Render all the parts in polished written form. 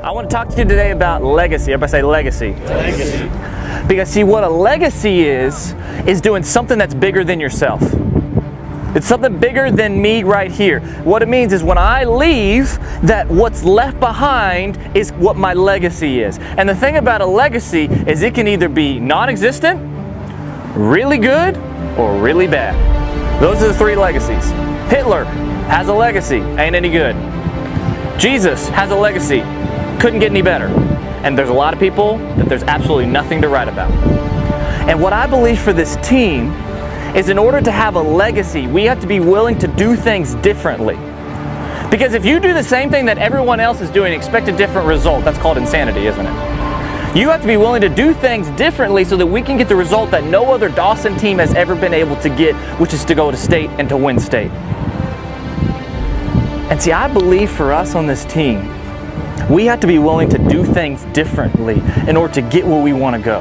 I want to talk to you today about legacy. Everybody say legacy. Legacy. Because see, what a legacy is doing something that's bigger than yourself. It's something bigger than me right here. What it means is when I leave, that what's left behind is what my legacy is. And the thing about a legacy is it can either be non-existent, really good, or really bad. Those are the three legacies. Hitler has a legacy, ain't any good. Jesus has a legacy, couldn't get any better. And there's a lot of people that there's absolutely nothing to write about. And what I believe for this team is in order to have a legacy, we have to be willing to do things differently. Because if you do the same thing that everyone else is doing and expect a different result, that's called insanity, isn't it? You have to be willing to do things differently so that we can get the result that no other Dawson team has ever been able to get, which is to go to state and to win state. And see, I believe for us on this team, we have to be willing to do things differently in order to get where we want to go.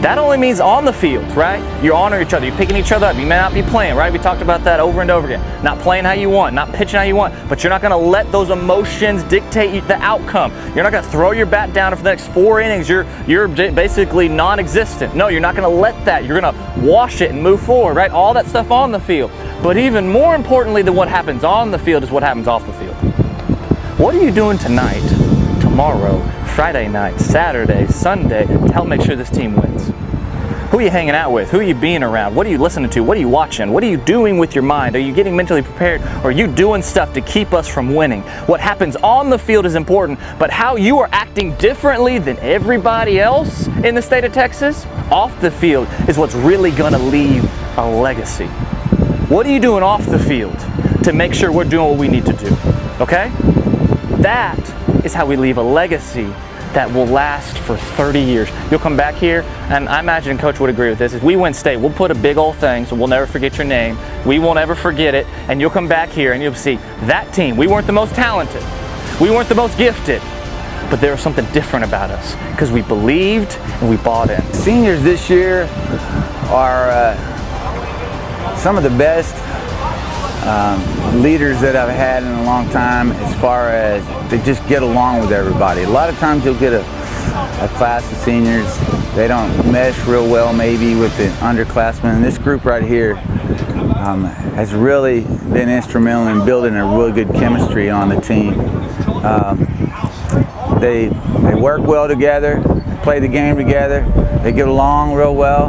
That only means on the field, right? You honor each other, you're picking each other up. You may not be playing, right? We talked about that over and over again. Not playing how you want, not pitching how you want, but you're not going to let those emotions dictate the outcome. You're not going to throw your bat down for the next 4 innings. You're basically non-existent. No, you're not going to let that. You're going to wash it and move forward, right? All that stuff on the field. But even more importantly than what happens on the field is what happens off the field. What are you doing tonight, tomorrow, Friday night, Saturday, Sunday to help make sure this team wins? Who are you hanging out with? Who are you being around? What are you listening to? What are you watching? What are you doing with your mind? Are you getting mentally prepared? Or are you doing stuff to keep us from winning? What happens on the field is important, but how you are acting differently than everybody else in the state of Texas off the field is what's really going to leave a legacy. What are you doing off the field to make sure we're doing what we need to do? Okay? That is how we leave a legacy that will last for 30 years. You'll come back here, and I imagine Coach would agree with this. If we win state, we'll put a big old thing, so we'll never forget your name. We won't ever forget it, and you'll come back here and you'll see that team. We weren't the most talented. We weren't the most gifted, but there was something different about us because we believed and we bought in. Seniors this year are some of the best leaders that I've had in a long time, as far as they just get along with everybody. A lot of times you'll get a class of seniors, they don't mesh real well maybe with the underclassmen. And this group right here has really been instrumental in building a really good chemistry on the team. They work well together, they play the game together, they get along real well,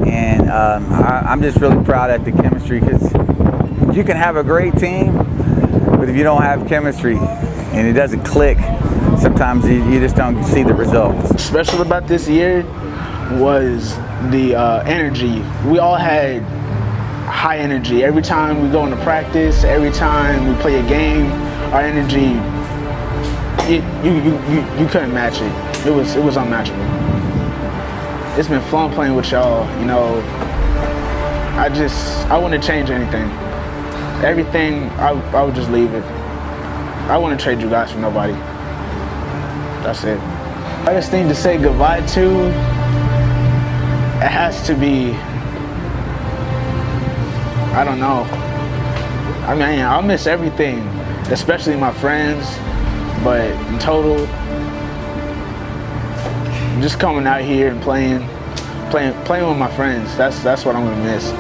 and I'm just really proud of the chemistry, because you can have a great team, but if you don't have chemistry and it doesn't click, sometimes you just don't see the results. Special about this year was the energy. We all had high energy. Every time we go into practice, every time we play a game, our energy, you couldn't match it. It was unmatchable. It's been fun playing with y'all. You know, I wouldn't change anything. Everything, I would just leave it. I wouldn't trade you guys for nobody. That's it. Hardest thing to say goodbye to, it has to be, I don't know. I mean, I'll miss everything, especially my friends, but in total, just coming out here and playing with my friends, that's what I'm gonna miss.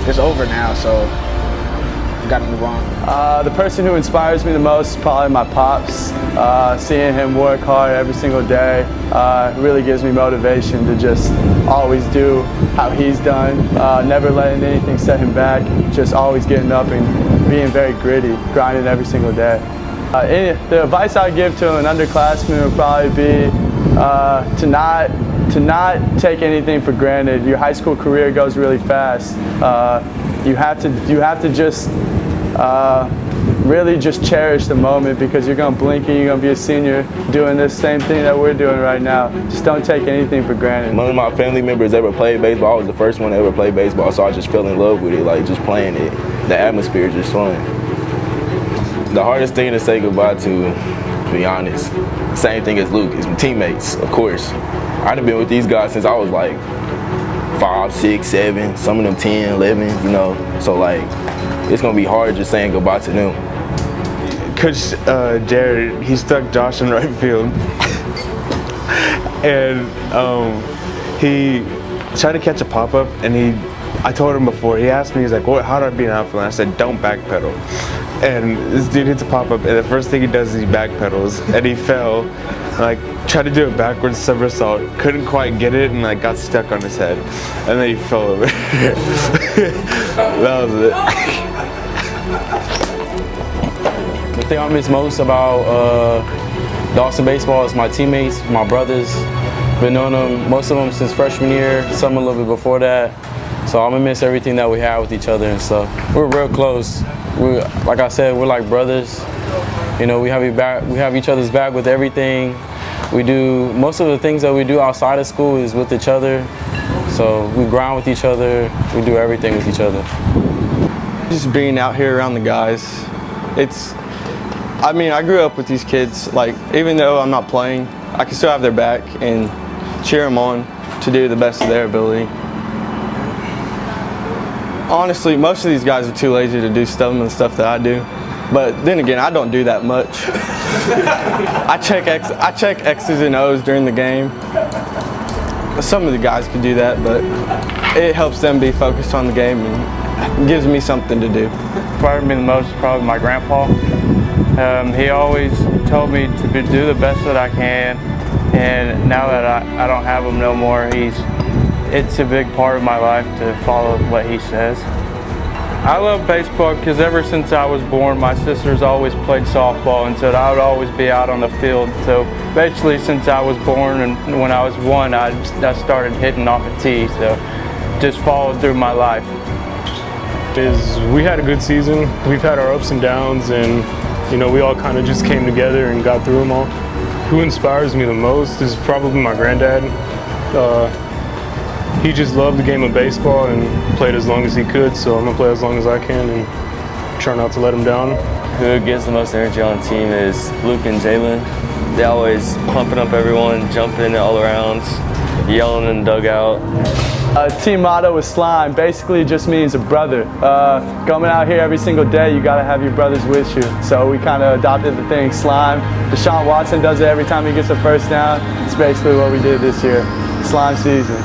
It's over now, so gotta move on. The person who inspires me the most is probably my pops. Seeing him work hard every single day really gives me motivation to just always do how he's done, never letting anything set him back, just always getting up and being very gritty, grinding every single day. The advice I would give to an underclassman would probably be to not take anything for granted. Your high school career goes really fast. You have to just really just cherish the moment, because you're gonna blink and you're gonna be a senior doing this same thing that we're doing right now. Just don't take anything for granted. None of my family members ever played baseball. I was the first one to ever play baseball, so I just fell in love with it, like just playing it. The atmosphere is just fun. The hardest thing to say goodbye to be honest, same thing as Luke, is my teammates, of course. I've been with these guys since I was like 5, 6, 7, some of them 10, 11, you know. So like, it's gonna be hard just saying goodbye to them. Coach Jared, he stuck Josh in right field. And he tried to catch a pop-up, and I told him before, he asked me, he's like, how do I be an outfielder? And I said, don't backpedal. And this dude hits a pop-up, and the first thing he does is he backpedals, and he fell. Like, tried to do a backwards somersault, couldn't quite get it, and like got stuck on his head. And then he fell over. That was it. The thing I miss most about Dawson baseball is my teammates, my brothers. Been knowing them, most of them since freshman year, some a little bit before that. So I'm gonna miss everything that we had with each other and stuff. We're real close. Like I said, we're like brothers. You know, we have each other's back with everything. We do, most of the things that we do outside of school is with each other. So we grind with each other, we do everything with each other. Just being out here around the guys, I mean, I grew up with these kids. Like, even though I'm not playing, I can still have their back and cheer them on to do the best of their ability. Honestly, most of these guys are too lazy to do some of the stuff that I do. But then again, I don't do that much. I check X's and O's during the game. Some of the guys can do that, but it helps them be focused on the game and gives me something to do. Inspired me the most is probably my grandpa. He always told me to do the best that I can, and now that I don't have him no more, it's a big part of my life to follow what he says. I love baseball because ever since I was born, my sisters always played softball, and so I would always be out on the field. So basically, since I was born and when I was 1, I started hitting off a tee, so just followed through my life. We had a good season. We've had our ups and downs, and you know, we all kind of just came together and got through them all. Who inspires me the most is probably my granddad. He just loved the game of baseball and played as long as he could, so I'm gonna play as long as I can and try not to let him down. Who gives the most energy on the team is Luke and Jalen. They always pumping up everyone, jumping all around, yelling in the dugout. Team motto is slime. Basically, it just means a brother. Coming out here every single day, you gotta have your brothers with you. So we kind of adopted the thing slime. Deshaun Watson does it every time he gets a first down. It's basically what we did this year. Slime season.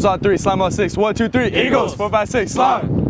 On 3, slime on 6. 1, 2, 3. Eagles. 4, 5, 6. Slime.